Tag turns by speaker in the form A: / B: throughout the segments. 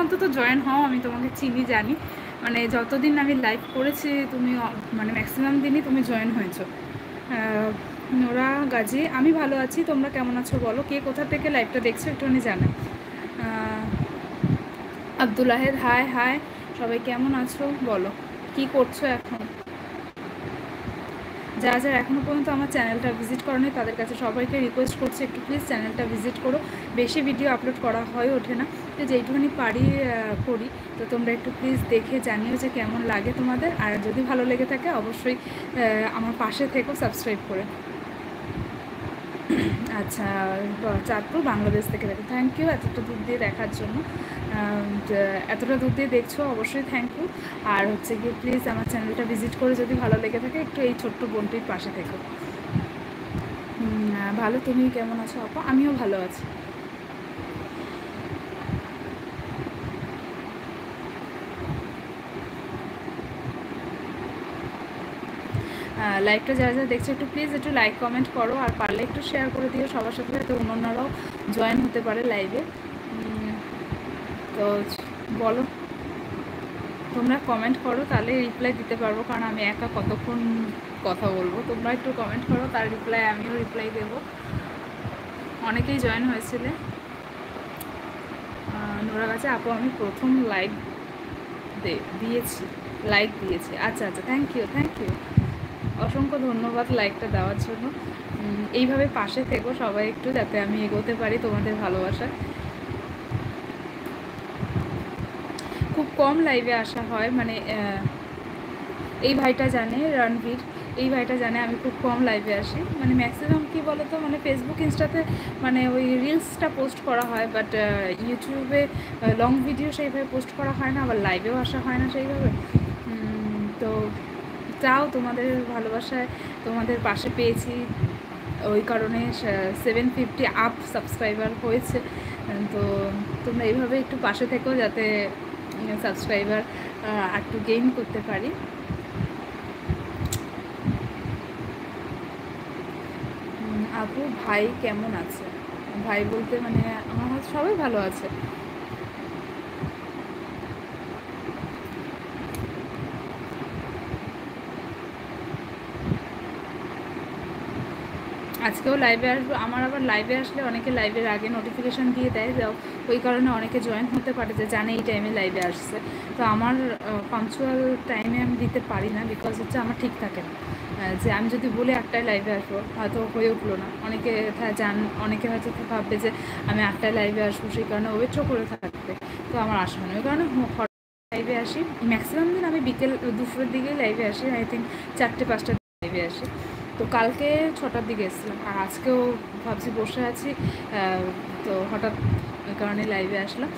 A: অন্তত জয়েন হও, আমি তোমাকে চিনি জানি, মানে যতদিন আমি লাইভ করেছি তুমি মানে ম্যাক্সিমাম দিনই তুমি জয়েন হয়েছো। নোরা গাজী, আমি ভালো আছি, তোমরা কেমন আছো বলো, কে কোথা থেকে লাইভটা দেখছো একটুখানি জানো। আব্দুল আহেদ, হাই হাই, সবাই কেমন আছো বলো, কি করছো এখন। যারা যারা এখনও পর্যন্ত আমার চ্যানেলটা ভিজিট করো নি তাদের কাছে সবাইকে রিকোয়েস্ট করছি একটু প্লিজ চ্যানেলটা ভিজিট করো। বেশি ভিডিও আপলোড করা হয়ে ওঠে না, তো যেইটুখানি পারি করি, তো তোমরা একটু প্লিজ দেখে জানিও যে কেমন লাগে তোমাদের, আর যদি ভালো লেগে থাকে অবশ্যই আমার পাশে থেকেও সাবস্ক্রাইব করে। আচ্ছা, চাঁদপুর বাংলাদেশ থেকে দেখো, থ্যাংক ইউ এতটা দূর দিয়ে দেখার জন্য, এতটা দূর দিয়ে দেখছো অবশ্যই থ্যাংক ইউ। আর হচ্ছে গিয়ে প্লিজ আমার চ্যানেলটা ভিজিট করে যদি ভালো লেগে থাকে একটু এই ছোট্ট বোনটির পাশে থেকো। ভালো, তুমি কেমন আছো আপা, আমিও ভালো আছি। লাইভটা যারা যারা দেখছো একটু প্লিজ একটু লাইক কমেন্ট করো, আর পারলে একটু শেয়ার করে দিও সবার সাথে, যাতে অন্যরাও জয়েন হতে পারে লাইভে। তো বলো, তোমরা কমেন্ট করো, তাহলে রিপ্লাই দিতে পারবো, কারণ আমি একা কতক্ষণ কথা বলবো। তোমরা একটু কমেন্ট করো, তার রিপ্লাই আমিও রিপ্লাই দেবো। অনেকেই জয়েন হয়েছিলে। নোরা গাছে আপু, আমি প্রথম লাইক দিয়েছি, লাইক দিয়েছি, আচ্ছা আচ্ছা, থ্যাংক ইউ থ্যাংক ইউ, অসংখ্য ধন্যবাদ লাইকটা দেওয়ার জন্য। এইভাবে পাশে থেকো সবাই একটু, যাতে আমি এগোতে পারি তোমাদের ভালোবাসায়। খুব কম লাইভে আসা হয়, মানে এই ভাইটা জানে, রণবীর, এই ভাইটা জানে আমি খুব কম লাইভে আসি, মানে ম্যাক্সিমাম কী বলো তো, মানে ফেসবুক ইনস্টাতে মানে ওই রিলসটা পোস্ট করা হয়, বাট ইউটিউবে লং ভিডিও সেইভাবে পোস্ট করা হয় না, আবার লাইভেও আসা হয় না সেইভাবে। তো চাও তোমাদের ভালোবাসায় তোমাদের পাশে পেয়েছি, ওই কারণে 750 আপ সাবস্ক্রাইবার হয়েছে। তো তোমরা এইভাবে একটু পাশে থেকেও, যাতে সাবস্ক্রাইবার একটু গেইন করতে পারি। আপু ভাই কেমন আছে, ভাই বলতে মানে আমার হচ্ছে সবাই ভালো আছে। আজকেও লাইভে আসবো, আমার আবার লাইভে আসলে অনেকে লাইভের আগে নোটিফিকেশান দিয়ে দেয়, যাও ওই কারণে অনেকে জয়েন হতে পারে যে জানে এই টাইমে লাইভে আসছে। তো আমার পাঞ্চুয়াল টাইমে আমি দিতে পারি না, বিকজ হচ্ছে আমার ঠিক থাকে না, যে আমি যদি বলে একটাই লাইভে আসবো হয়তো হয়ে উঠলো না, অনেকে অনেকে হয়তো ভাববে যে আমি একটাই লাইভে আসবো, সেই কারণে ওয়েটও করে থাকবে, তো আমার আসা হয় না, ওই কারণে লাইভে আসি। ম্যাক্সিমাম দিন আমি বিকেল দুপুরের দিকেই লাইভে আসি, আই থিঙ্ক 4-5টার লাইভে আসি। তো কালকে 6টার দিকে এসেছিলাম, আর আজকেও ভাবছি বসে আছি, তো হঠাৎ ওই কারণে লাইভে আসলাম।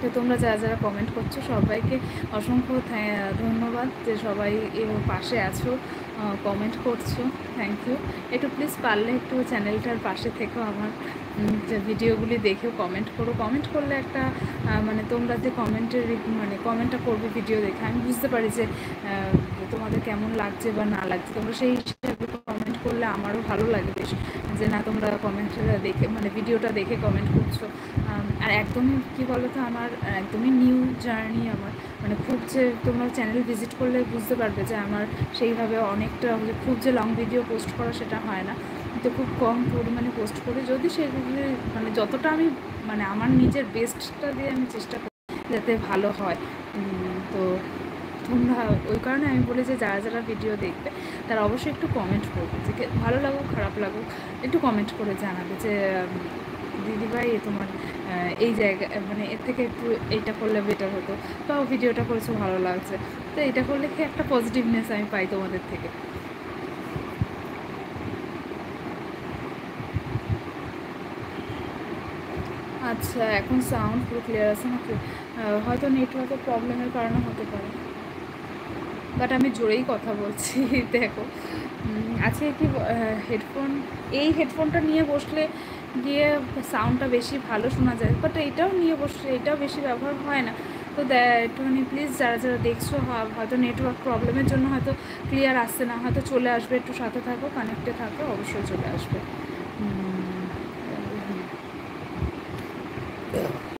A: তো তোমরা যারা যারা কমেন্ট করছো সবাইকে অসংখ্য ধন্যবাদ, যে সবাই এর পাশে আছো, কমেন্ট করছো, থ্যাংক ইউ। একটু প্লিজ পারলে একটু চ্যানেলটার পাশে থেকেও আমার যে ভিডিওগুলি দেখেও কমেন্ট করো, কমেন্ট করলে একটা মানে তোমরা যে মানে কমেন্টটা করবে ভিডিও দেখে, আমি বুঝতে পারি যে তোমাদের কেমন লাগছে বা না লাগছে, তোমরা সেই হিসাবে কমেন্ট করলে আমারও ভালো লাগে বেশ, যে না তোমরা কমেন্টটা দেখে মানে ভিডিওটা দেখে কমেন্ট করছো। আর একদমই কী বলো তো, আমার একদমই নিউ জার্নি আমার, মানে খুব যে তোমরা চ্যানেল ভিজিট করলে বুঝতে পারবে যে আমার সেইভাবে অনেকটা খুব যে লং ভিডিও পোস্ট করা সেটা হয় না, তো খুব কম পরিমাণে পোস্ট করি, যদি সেগুলি মানে যতটা আমি মানে আমার নিজের বেস্টটা দিয়ে আমি চেষ্টা করি যাতে ভালো হয়। তো তোমরা ওই কারণে আমি বলি যে যারা যারা ভিডিও দেখবে তারা অবশ্যই একটু কমেন্ট করবে, যে ভালো লাগুক খারাপ লাগুক একটু কমেন্ট করে জানাবে যে দিদিভাই তোমার এই জায়গা মানে এর থেকে একটু এইটা করলে বেটার হতো, বা ভিডিওটা করেছো ভালো লাগছে, তো এটা করলে কি একটা পজিটিভনেস আমি পাই তোমাদের থেকে। আচ্ছা, এখন সাউন্ড পুরো ক্লিয়ার আছে নাকি, হয়তো নেটওয়ার্কের প্রবলেমের কারণে হতে পারে, বাট আমি জোরেই কথা বলছি দেখো। আজকে কি হেডফোন, এই হেডফোনটা নিয়ে বসলে গিয়ে সাউন্ডটা বেশি ভালো শোনা যায়, বাট এটাও নিয়ে বসলে এটাও বেশি ব্যবহার হয় না, তো একটুখানি প্লিজ যারা যারা দেখছো হয়তো নেটওয়ার্ক প্রবলেমের জন্য হয়তো ক্লিয়ার আসছে না, হয়তো চলে আসবে, একটু সাথে থাকো, কানেক্টে থাকো, অবশ্যই চলে আসবে।